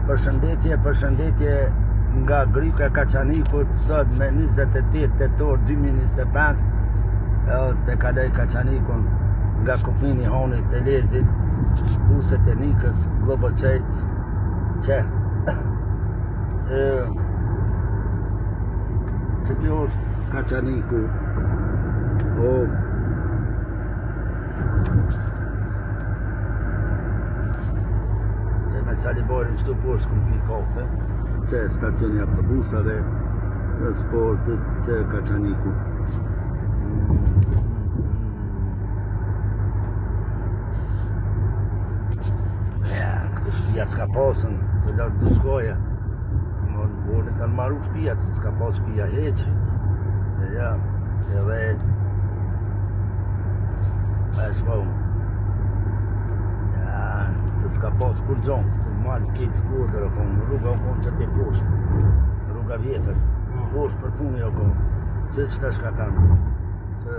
Përshëndetje nga Gryka Kaçanikut sot me 28 tetor 2025 te kaloj Kaçanikun nga kufini Honit e Lezit, Buset e Nikës, Globocejc, që kjo është Kaçaniku. Me Saliborin qëtu poshtë këm pi kafe, që stacioni autobusave, dhe sportit, që Kaçaniku. Këtë shpia s'ka pasën, të latë të shkoja. Morë kanë maru shpia, që s'ka pas shpia heqi. Edhe e shpohë. Të s'ka pas kur gjonë, të malë ketë kodër o konë, rruga o konë që te poshtë, rruga vjetër, poshtë për puni o konë, që qëta shka kanë, që